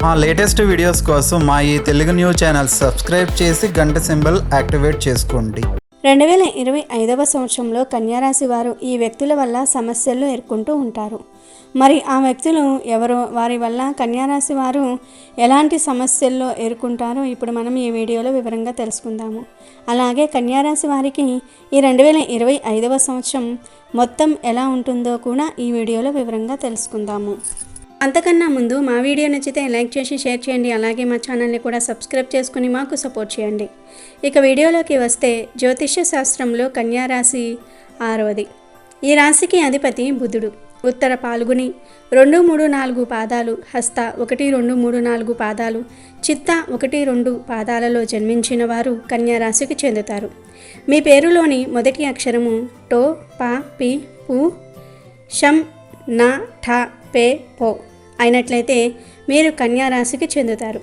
మా latest videos కోసం మా ఈ తెలుగు న్యూస్ ఛానల్ సబ్స్క్రైబ్ చేసి గంట సింబల్ యాక్టివేట్ చేసుకోండి. 2025వ సంవత్సరంలో కన్యారాశి వారు ఈ వ్యక్తుల వల్ల సమస్యలను ఎదుర్కొంటూ ఉంటారు. మరి ఆ వ్యక్తులు ఎవరో, వారి వల్ల కన్యారాశి వారు ఎలాంటి సమస్యల్లో ఎదుర్కొంటారో ఇప్పుడు మనం ఈ వీడియోలో వివరంగా తెలుసుకుందాము. అలాగే కన్యారాశి వారికి ఈ 2025వ సంవత్సరం మొత్తం ఎలా ఉంటుందో కూడా ఈ వీడియోలో వివరంగా తెలుసుకుందాము. అంతకన్నా ముందు మా వీడియో నచ్చితే లైక్ చేసి షేర్ చేయండి. అలాగే మా ఛానల్ని కూడా సబ్స్క్రైబ్ చేసుకుని మాకు సపోర్ట్ చేయండి. ఇక వీడియోలోకి వస్తే జ్యోతిష్య శాస్త్రంలో కన్యారాశి 6వది. ఈ రాశికి అధిపతి బుధుడు. ఉత్తర పాల్గుని 2, 3, 4 పాదాలు, హస్త 1, 2, 3, 4 పాదాలు, చిత్త 1, 2 పాదాలలో జన్మించిన వారు కన్యారాశికి చెందుతారు. మీ పేరులోని మొదటి అక్షరము టో, పా, పి, పు, షం, నా, ఠ, పే, పో అయినట్లయితే మీరు కన్యారాశికి చెందుతారు.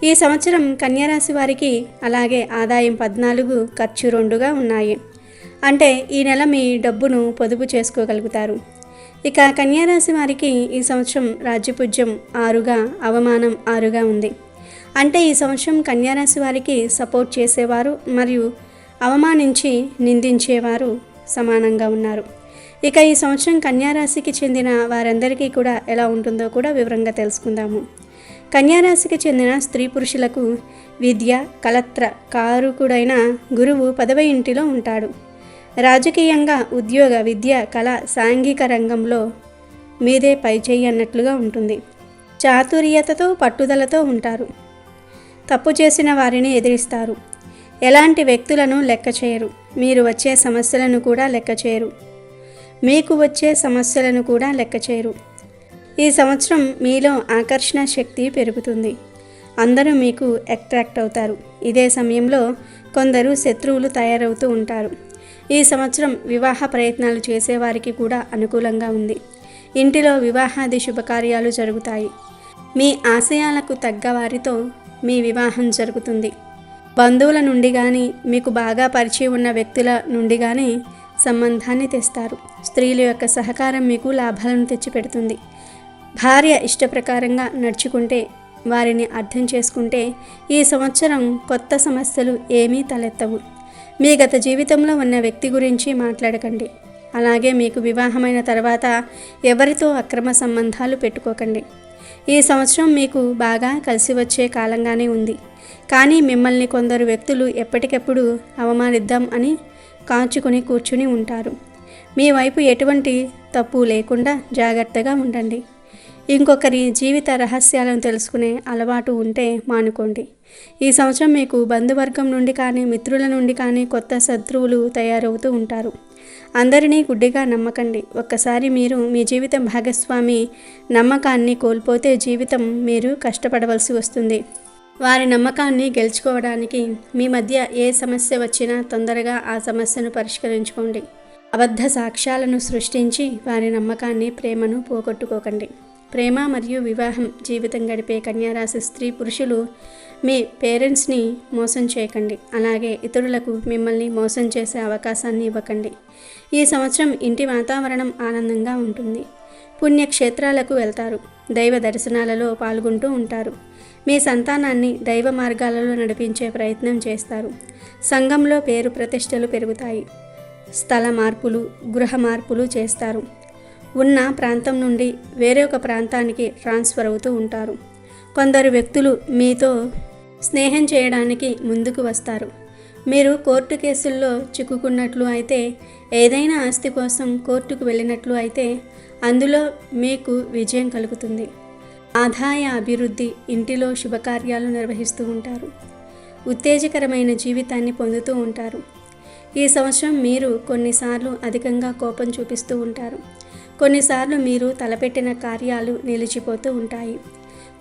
ఈ సంవత్సరం కన్యారాశి వారికి అలాగే ఆదాయం 14, ఖర్చు 2గా ఉన్నాయి. అంటే ఈ నెల మీ డబ్బును పొదుపు చేసుకోగలుగుతారు. ఇక కన్యారాశి వారికి ఈ సంవత్సరం రాజ్యపూజ్యం 6గా, అవమానం 6గా ఉంది. అంటే ఈ సంవత్సరం కన్యారాశి వారికి సపోర్ట్ చేసేవారు మరియు అవమానించి నిందించేవారు సమానంగా ఉన్నారు. ఇక ఈ సంవత్సరం కన్యారాశికి చెందిన వారందరికీ కూడా ఎలా ఉంటుందో కూడా వివరంగా తెలుసుకుందాము. కన్యారాశికి చెందిన స్త్రీ పురుషులకు విద్య, కలత్ర, కారకుడైన గురువు 10వ ఇంటిలో ఉంటాడు. రాజకీయంగా, ఉద్యోగ, విద్య, కళ, సాంఘిక రంగంలో మీదే పైచేయి అన్నట్లుగా ఉంటుంది. చాతుర్యతతో, పట్టుదలతో ఉంటారు. తప్పు చేసిన వారిని ఎదిరిస్తారు. ఎలాంటి వ్యక్తులను లెక్క చేయరు. మీరు వచ్చే సమస్యలను కూడా లెక్క చేయరు. మీకు వచ్చే సమస్యలను కూడా లెక్క చేయరు. ఈ సంవత్సరం మీలో ఆకర్షణ శక్తి పెరుగుతుంది. అందరూ మీకు అట్రాక్ట్ అవుతారు. ఇదే సమయంలో కొందరు శత్రువులు తయారవుతూ ఉంటారు. ఈ సంవత్సరం వివాహ ప్రయత్నాలు చేసేవారికి కూడా అనుకూలంగా ఉంది. ఇంటిలో వివాహాది శుభకార్యాలు జరుగుతాయి. మీ ఆశయాలకు తగ్గ వారితో మీ వివాహం జరుగుతుంది. బంధువుల నుండి కానీ, మీకు బాగా పరిచయం ఉన్న వ్యక్తుల నుండి కానీ సంబంధాన్ని తెస్తారు. స్త్రీల యొక్క సహకారం మీకు లాభాలను తెచ్చిపెడుతుంది. భార్య ఇష్టప్రకారంగా నడుచుకుంటే, వారిని అర్థం చేసుకుంటే ఈ సంవత్సరం కొత్త సమస్యలు ఏమీ తలెత్తవు. మీ గత జీవితంలో ఉన్న వ్యక్తి గురించి మాట్లాడకండి. అలాగే మీకు వివాహమైన తర్వాత ఎవరితో అక్రమ సంబంధాలు పెట్టుకోకండి. ఈ సంవత్సరం మీకు బాగా కలిసి వచ్చే కాలంగానే ఉంది. కానీ మిమ్మల్ని కొందరు వ్యక్తులు ఎప్పటికెప్పుడు అవమానిద్దాం అని కాచుకొని కూర్చుని ఉంటారు. మీ వైపు ఎటువంటి తప్పు లేకుండా జాగ్రత్తగా ఉండండి. ఇంకొకరి జీవిత రహస్యాలను తెలుసుకునే అలవాటు ఉంటే మానుకోండి. ఈ సంవత్సరం మీకు బంధువర్గం నుండి కానీ, మిత్రుల నుండి కానీ కొత్త శత్రువులు తయారవుతూ ఉంటారు. అందరినీ గుడ్డిగా నమ్మకండి. ఒక్కసారి మీరు మీ జీవిత భాగస్వామి నమ్మకాన్ని కోల్పోతే జీవితం మీరు కష్టపడవలసి వస్తుంది. వారి నమ్మకాన్ని గెలుచుకోవడానికి మీ మధ్య ఏ సమస్య వచ్చినా తొందరగా ఆ సమస్యను పరిష్కరించుకోండి. అబద్ధ సాక్ష్యాలను సృష్టించి వారి నమ్మకాన్ని, ప్రేమను పోగొట్టుకోకండి. ప్రేమ మరియు వివాహం జీవితం గడిపే కన్యారాశి స్త్రీ పురుషులు మీ పేరెంట్స్ని మోసం చేయకండి. అలాగే ఇతరులకు మిమ్మల్ని మోసం చేసే అవకాశాన్ని ఇవ్వకండి. ఈ సంవత్సరం ఇంటి వాతావరణం ఆనందంగా ఉంటుంది. పుణ్యక్షేత్రాలకు వెళ్తారు. దైవ దర్శనాలలో పాల్గొంటూ ఉంటారు. మీ సంతానాన్ని దైవ మార్గాలలో నడిపించే ప్రయత్నం చేస్తారు. సంఘంలో పేరు ప్రతిష్టలు పెరుగుతాయి. స్థల మార్పులు, గృహ మార్పులు చేస్తారు. ఉన్న ప్రాంతం నుండి వేరొక ప్రాంతానికి ట్రాన్స్ఫర్ అవుతూ ఉంటారు. కొందరు వ్యక్తులు మీతో స్నేహం చేయడానికి ముందుకు వస్తారు. మీరు కోర్టు కేసుల్లో చిక్కుకున్నట్లు అయితే, ఏదైనా ఆస్తి కోసం కోర్టుకు వెళ్ళినట్లు అయితే అందులో మీకు విజయం కలుగుతుంది. ఆదాయ అభివృద్ధి, ఇంటిలో శుభకార్యాలు నిర్వహిస్తూ ఉంటారు. ఉత్తేజకరమైన జీవితాన్ని పొందుతూ ఉంటారు. ఈ సంవత్సరం మీరు కొన్నిసార్లు అధికంగా కోపం చూపిస్తూ ఉంటారు. కొన్నిసార్లు మీరు తలపెట్టిన కార్యాలు నిలిచిపోతూ ఉంటాయి.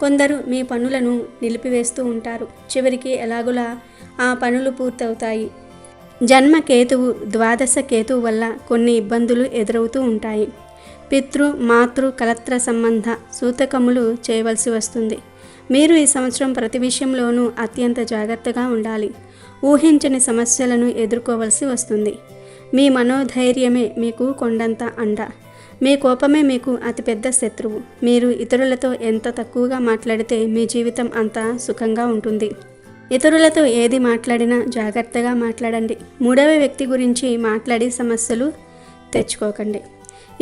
కొందరు మీ పనులను నిలిపివేస్తూ ఉంటారు. చివరికి ఎలాగులా ఆ పనులు పూర్తవుతాయి. జన్మ కేతువు, ద్వాదశ కేతువు వల్ల కొన్ని ఇబ్బందులు ఎదురవుతూ ఉంటాయి. పితృ, మాతృ, కలత్ర సంబంధ సూతకములు చేయవలసి వస్తుంది. మీరు ఈ సంవత్సరం ప్రతి విషయంలోనూ అత్యంత జాగ్రత్తగా ఉండాలి. ఊహించని సమస్యలను ఎదుర్కోవలసి వస్తుంది. మీ మనోధైర్యమే మీకు కొండంత అండ. మీ కోపమే మీకు అతిపెద్ద శత్రువు. మీరు ఇతరులతో ఎంత తక్కువగా మాట్లాడితే మీ జీవితం అంత సుఖంగా ఉంటుంది. ఇతరులతో ఏది మాట్లాడినా జాగ్రత్తగా మాట్లాడండి. మూడవ వ్యక్తి గురించి మాట్లాడి సమస్యలు తెచ్చుకోకండి.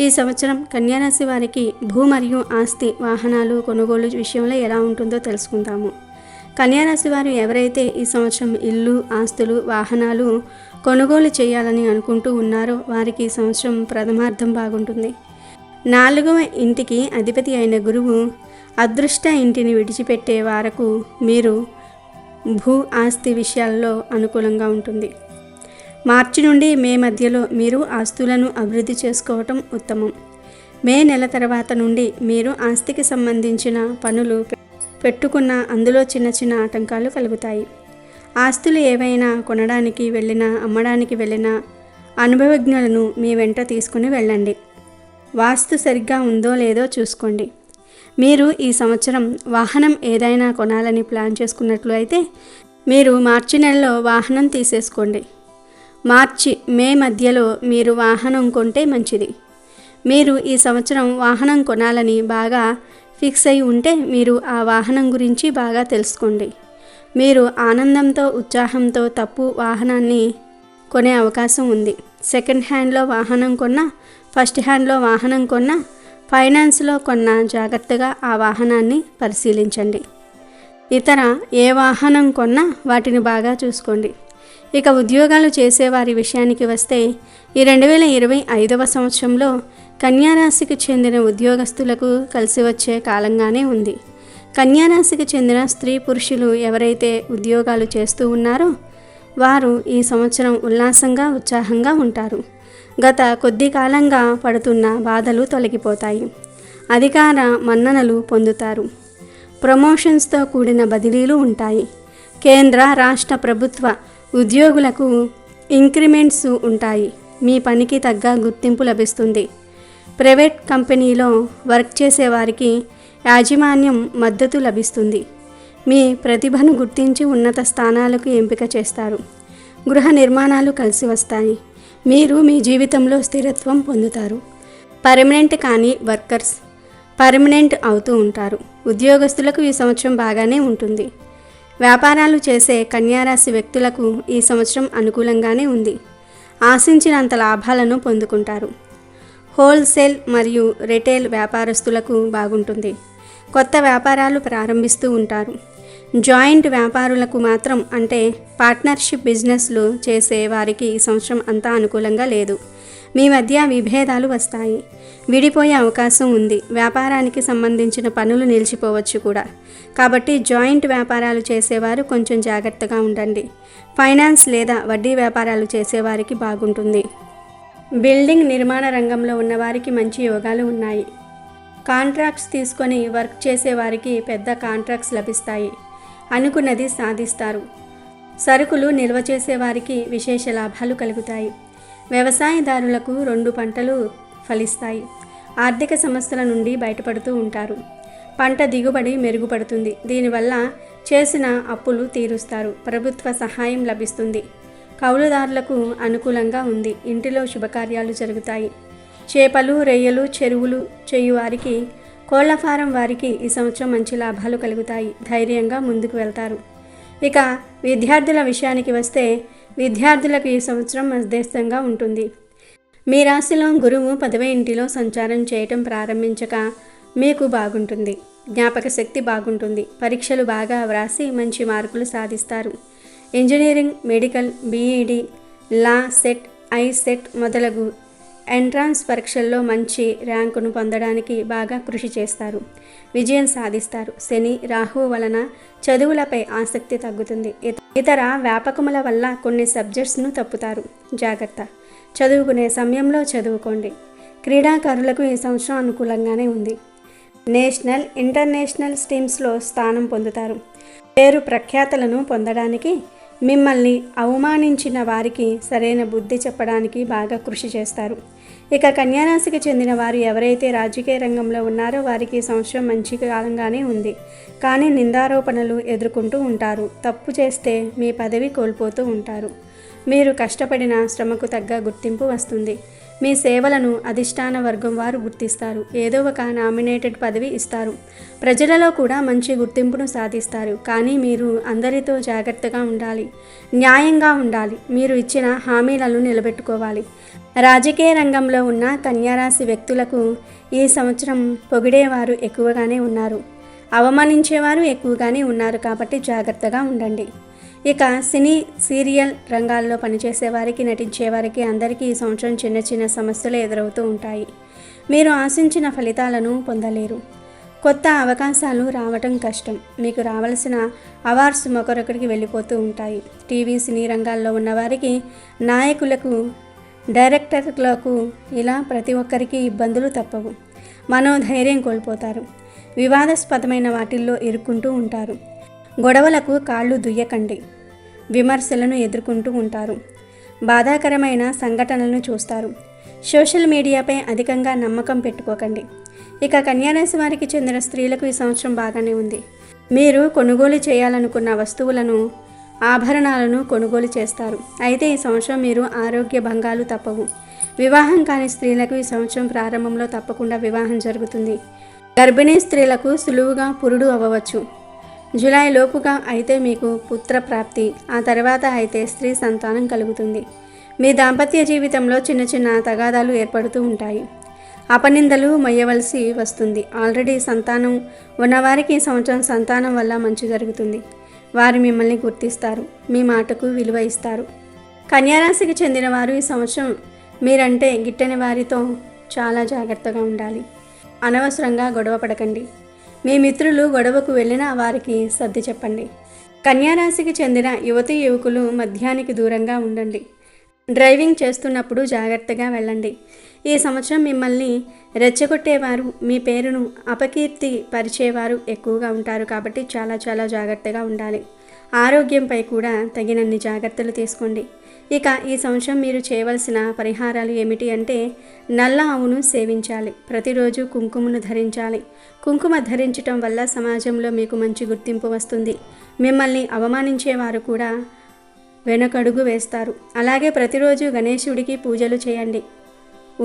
ఈ సంవత్సరం కన్యారాశి వారికి భూ మరియు ఆస్తి వాహనాలు కొనుగోలు విషయంలో ఎలా ఉంటుందో తెలుసుకుందాము. కన్యారాశి వారు ఎవరైతే ఈ సంవత్సరం ఇల్లు, ఆస్తులు, వాహనాలు కొనుగోలు చేయాలని అనుకుంటూ ఉన్నారో వారికి ఈ సంవత్సరం ప్రథమార్థం బాగుంటుంది. 4వ ఇంటికి అధిపతి అయిన గురువు అదృష్ట ఇంటిని విడిచిపెట్టే వారకు మీరు భూ ఆస్తి విషయాల్లో అనుకూలంగా ఉంటుంది. మార్చి నుండి మే మధ్యలో మీరు ఆస్తులను అభివృద్ధి చేసుకోవటం ఉత్తమం. మే నెల తర్వాత నుండి మీరు ఆస్తికి సంబంధించిన పనులు పెట్టుకున్న అందులో చిన్న చిన్న ఆటంకాలు కలుగుతాయి. ఆస్తులు ఏవైనా కొనడానికి వెళ్ళినా అమ్మడానికి వెళ్ళినా అనుభవజ్ఞులను మీ వెంట తీసుకుని వెళ్ళండి. వాస్తు సరిగ్గా ఉందో లేదో చూసుకోండి. మీరు ఈ సంవత్సరం వాహనం ఏదైనా కొనాలని ప్లాన్ చేసుకున్నట్లు అయితే మీరు మార్చి నెలలో వాహనం తీసేసుకోండి. మార్చి మే మధ్యలో మీరు వాహనం కొంటే మంచిది. మీరు ఈ సంవత్సరం వాహనం కొనాలని బాగా ఫిక్స్ అయి ఉంటే మీరు ఆ వాహనం గురించి బాగా తెలుసుకోండి. మీరు ఆనందంతో ఉత్సాహంతో తప్పు వాహనాన్ని కొనే అవకాశం ఉంది. సెకండ్ హ్యాండ్లో వాహనం కొన్నా, ఫస్ట్ హ్యాండ్లో వాహనం కొన్నా, ఫైనాన్స్లో కొన్నా జాగ్రత్తగా ఆ వాహనాన్ని పరిశీలించండి. ఇతర ఏ వాహనం కొన్నా వాటిని బాగా చూసుకోండి. ఇక ఉద్యోగాలు చేసేవారి విషయానికి వస్తే ఈ 2025వ సంవత్సరంలో కన్యారాశికి చెందిన ఉద్యోగస్తులకు కలిసి వచ్చే కాలంగానే ఉంది. కన్యారాశికి చెందిన స్త్రీ పురుషులు ఎవరైతే ఉద్యోగాలు చేస్తూ ఉన్నారో వారు ఈ సంవత్సరం ఉల్లాసంగా ఉత్సాహంగా ఉంటారు. గత కొద్ది కాలంగా పడుతున్న బాధలు తొలగిపోతాయి. అధికార మన్ననలు పొందుతారు. ప్రమోషన్స్తో కూడిన బదిలీలు ఉంటాయి. కేంద్ర రాష్ట్ర ప్రభుత్వ ఉద్యోగులకు ఇంక్రిమెంట్స్ ఉంటాయి. మీ పనికి తగ్గ గుర్తింపు లభిస్తుంది. ప్రైవేట్ కంపెనీలో వర్క్ చేసేవారికి యాజమాన్యం మద్దతు లభిస్తుంది. మీ ప్రతిభను గుర్తించి ఉన్నత స్థానాలకు ఎంపిక చేస్తారు. గృహ నిర్మాణాలు కలిసి వస్తాయి. మీరు మీ జీవితంలో స్థిరత్వం పొందుతారు. పర్మనెంట్ కాని వర్కర్స్ పర్మనెంట్ అవుతూ ఉంటారు. ఉద్యోగస్తులకు ఈ సంవత్సరం బాగానే ఉంటుంది. వ్యాపారాలు చేసే కన్యారాశి వ్యక్తులకు ఈ సంవత్సరం అనుకూలంగానే ఉంది. ఆశించినంత లాభాలను పొందుకుంటారు. హోల్సేల్ మరియు రిటైల్ వ్యాపారస్తులకు బాగుంటుంది. కొత్త వ్యాపారాలు ప్రారంభిస్తూ ఉంటారు. జాయింట్ వ్యాపారులకు మాత్రం అంటే పార్ట్నర్షిప్ బిజినెస్లు చేసే వారికి ఈ సంవత్సరం అంతా అనుకూలంగా లేదు. మీ మధ్య విభేదాలు వస్తాయి. విడిపోయే అవకాశం ఉంది. వ్యాపారానికి సంబంధించిన పనులు నిలిచిపోవచ్చు కూడా. కాబట్టి జాయింట్ వ్యాపారాలు చేసేవారు కొంచెం జాగ్రత్తగా ఉండండి. ఫైనాన్స్ లేదా వడ్డీ వ్యాపారాలు చేసేవారికి బాగుంటుంది. బిల్డింగ్ నిర్మాణ రంగంలో ఉన్నవారికి మంచి యోగాలు ఉన్నాయి. కాంట్రాక్ట్స్ తీసుకొని వర్క్ చేసేవారికి పెద్ద కాంట్రాక్ట్స్ లభిస్తాయి. అనుకున్నది సాధిస్తారు. సరుకులు నిల్వ చేసేవారికి విశేష లాభాలు కలుగుతాయి. వ్యవసాయదారులకు 2 పంటలు ఫలిస్తాయి. ఆర్థిక సమస్యల నుండి బయటపడుతూ ఉంటారు. పంట దిగుబడి మెరుగుపడుతుంది. దీనివల్ల చేసిన అప్పులు తీరుస్తారు. ప్రభుత్వ సహాయం లభిస్తుంది. కౌలుదారులకు అనుకూలంగా ఉంది. ఇంటిలో శుభకార్యాలు జరుగుతాయి. చేపలు, రొయ్యలు, చెరువులు చేయువారికి, కోళ్ల ఫారం వారికి ఈ సంవత్సరం మంచి లాభాలు కలుగుతాయి. ధైర్యంగా ముందుకు వెళ్తారు. ఇక విద్యార్థుల విషయానికి వస్తే విద్యార్థులకు ఈ సంవత్సరం మధ్యస్థంగా ఉంటుంది. మీ రాశిలో గురువు 10వ ఇంటిలో సంచారం చేయటం ప్రారంభించక మీకు బాగుంటుంది. జ్ఞాపక శక్తి బాగుంటుంది. పరీక్షలు బాగా వ్రాసి మంచి మార్కులు సాధిస్తారు. ఇంజనీరింగ్, మెడికల్, బీఈడి, లా, సెట్, ఐసెట్ మొదలగు ఎంట్రన్స్ పరీక్షల్లో మంచి ర్యాంకును పొందడానికి బాగా కృషి చేస్తారు. విజయం సాధిస్తారు. శని, రాహు వలన చదువులపై ఆసక్తి తగ్గుతుంది. ఇతర వ్యాపకముల వల్ల కొన్ని సబ్జెక్ట్స్ను తప్పుతారు. జాగ్రత్త. చదువుకునే సమయంలో చదువుకోండి. క్రీడాకారులకు ఈ సంవత్సరం అనుకూలంగానే ఉంది. నేషనల్, ఇంటర్నేషనల్ స్టీమ్స్లో స్థానం పొందుతారు. పేరు ప్రఖ్యాతలను పొందడానికి మిమ్మల్ని అవమానించిన వారికి సరైన బుద్ధి చెప్పడానికి బాగా కృషి చేస్తారు. ఇక కన్యారాశికి చెందిన వారు ఎవరైతే రాజకీయ రంగంలో ఉన్నారో వారికి ఈ సంవత్సరం మంచి కాలంగానే ఉంది. కానీ నిందారోపణలు ఎదుర్కొంటూ ఉంటారు. తప్పు చేస్తే మీ పదవి కోల్పోతూ ఉంటారు. మీరు కష్టపడిన శ్రమకు తగ్గ గుర్తింపు వస్తుంది. మీ సేవలను అధిష్టాన వర్గం వారు గుర్తిస్తారు. ఏదో ఒక నామినేటెడ్ పదవి ఇస్తారు. ప్రజలలో కూడా మంచి గుర్తింపును సాధిస్తారు. కానీ మీరు అందరితో జాగ్రత్తగా ఉండాలి, న్యాయంగా ఉండాలి, మీరు ఇచ్చిన హామీలను నిలబెట్టుకోవాలి. రాజకీయ రంగంలో ఉన్న కన్యారాశి వ్యక్తులకు ఈ సంవత్సరం పొగిడేవారు ఎక్కువగానే ఉన్నారు, అవమానించేవారు ఎక్కువగానే ఉన్నారు. కాబట్టి జాగ్రత్తగా ఉండండి. ఇక సినీ సీరియల్ రంగాల్లో పనిచేసే వారికి, నటించే వారికి అందరికీ ఈ సంవత్సరం చిన్న చిన్న సమస్యలు ఎదురవుతూ ఉంటాయి. మీరు ఆశించిన ఫలితాలను పొందలేరు. కొత్త అవకాశాలు రావటం కష్టం. మీకు రావాల్సిన అవార్డ్స్ మరొకరికి వెళ్ళిపోతూ ఉంటాయి. టీవీ సినీ రంగాల్లో ఉన్నవారికి, నాయకులకు, డైరెక్టర్లకు ఇలా ప్రతి ఒక్కరికి ఇబ్బందులు తప్పవు. మనోధైర్యం కోల్పోతారు. వివాదాస్పదమైన వాటిల్లో ఇరుక్కుంటూ ఉంటారు. గొడవలకు కాళ్ళు దుయ్యకండి. విమర్శలను ఎదుర్కొంటూ ఉంటారు. బాధాకరమైన సంఘటనలను చూస్తారు. సోషల్ మీడియాపై అధికంగా నమ్మకం పెట్టుకోకండి. ఇక కన్యారాశి వారికి చెందిన స్త్రీలకు ఈ సంవత్సరం బాగానే ఉంది. మీరు కొనుగోలు చేయాలనుకున్న వస్తువులను, ఆభరణాలను కొనుగోలు చేస్తారు. అయితే ఈ సంవత్సరం మీరు ఆరోగ్య భంగాలు తప్పవు. వివాహం కాని స్త్రీలకు ఈ సంవత్సరం ప్రారంభంలో తప్పకుండా వివాహం జరుగుతుంది. గర్భిణీ స్త్రీలకు సులువుగా పురుడు అవ్వవచ్చు. జూలై లోపుగా అయితే మీకు పుత్ర ప్రాప్తి, ఆ తర్వాత అయితే స్త్రీ సంతానం కలుగుతుంది. మీ దాంపత్య జీవితంలో చిన్న చిన్న తగాదాలు ఏర్పడుతూ ఉంటాయి. అపనిందలు మొయ్యవలసి వస్తుంది. ఆల్రెడీ సంతానం ఉన్నవారికి ఈ సంవత్సరం సంతానం వల్ల మంచి జరుగుతుంది. వారు మిమ్మల్ని గుర్తిస్తారు, మీ మాటకు విలువ ఇస్తారు. కన్యారాశికి చెందిన వారు ఈ సంవత్సరం మీరంటే గిట్టని వారితో చాలా జాగ్రత్తగా ఉండాలి. అనవసరంగా గొడవ పడకండి. మీ మిత్రులు గొడవకు వెళ్ళినా వారికి సర్ది చెప్పండి. కన్యారాశికి చెందిన యువతీ యువకులు మద్యానికి దూరంగా ఉండండి. డ్రైవింగ్ చేస్తున్నప్పుడు జాగ్రత్తగా వెళ్ళండి. ఈ సంవత్సరం మిమ్మల్ని రెచ్చగొట్టేవారు, మీ పేరును అపకీర్తి పరిచేవారు ఎక్కువగా ఉంటారు. కాబట్టి చాలా చాలా జాగ్రత్తగా ఉండాలి. ఆరోగ్యంపై కూడా తగినన్ని జాగ్రత్తలు తీసుకోండి. ఇక ఈ సంవత్సరం మీరు చేయవలసిన పరిహారాలు ఏమిటి అంటే, నల్ల ఆవును సేవించాలి. ప్రతిరోజు కుంకుమను ధరించాలి. కుంకుమ ధరించటం వల్ల సమాజంలో మీకు మంచి గుర్తింపు వస్తుంది. మిమ్మల్ని అవమానించేవారు కూడా వెనకడుగు వేస్తారు. అలాగే ప్రతిరోజు గణేశుడికి పూజలు చేయండి.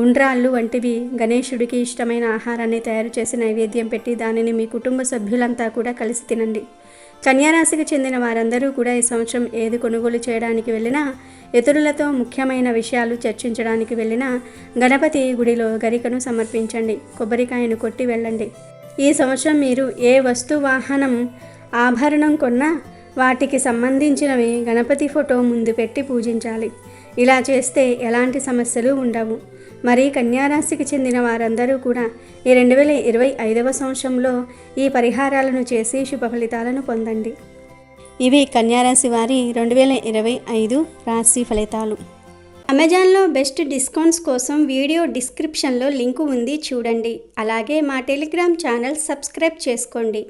ఉండ్రాళ్ళు వంటివి గణేశుడికి ఇష్టమైన ఆహారాన్ని తయారు చేసి నైవేద్యం పెట్టి దానిని మీ కుటుంబ సభ్యులంతా కూడా కలిసి తినండి. కన్యారాశికి చెందిన వారందరూ కూడా ఈ సంవత్సరం ఏది కొనుగోలు చేయడానికి వెళ్ళినా, ఇతరులతో ముఖ్యమైన విషయాలు చర్చించడానికి వెళ్ళినా గణపతి గుడిలో గరికను సమర్పించండి. కొబ్బరికాయను కొట్టి వెళ్ళండి. ఈ సంవత్సరం మీరు ఏ వస్తు, వాహనం, ఆభరణం కొన్నా వాటికి సంబంధించినవి గణపతి ఫోటో ముందు పెట్టి పూజించాలి. ఇలా చేస్తే ఎలాంటి సమస్యలు ఉండవు. మరి కన్యారాశికి చెందిన వారందరూ కూడా ఈ 2025వ సంవత్సరంలో ఈ పరిహారాలను చేసి శుభ ఫలితాలను పొందండి. ఇవి కన్యారాశి వారి 2025 రాశి ఫలితాలు. అమెజాన్లో బెస్ట్ డిస్కౌంట్స్ కోసం వీడియో డిస్క్రిప్షన్లో లింకు ఉంది, చూడండి. అలాగే మా టెలిగ్రామ్ ఛానల్ సబ్స్క్రైబ్ చేసుకోండి.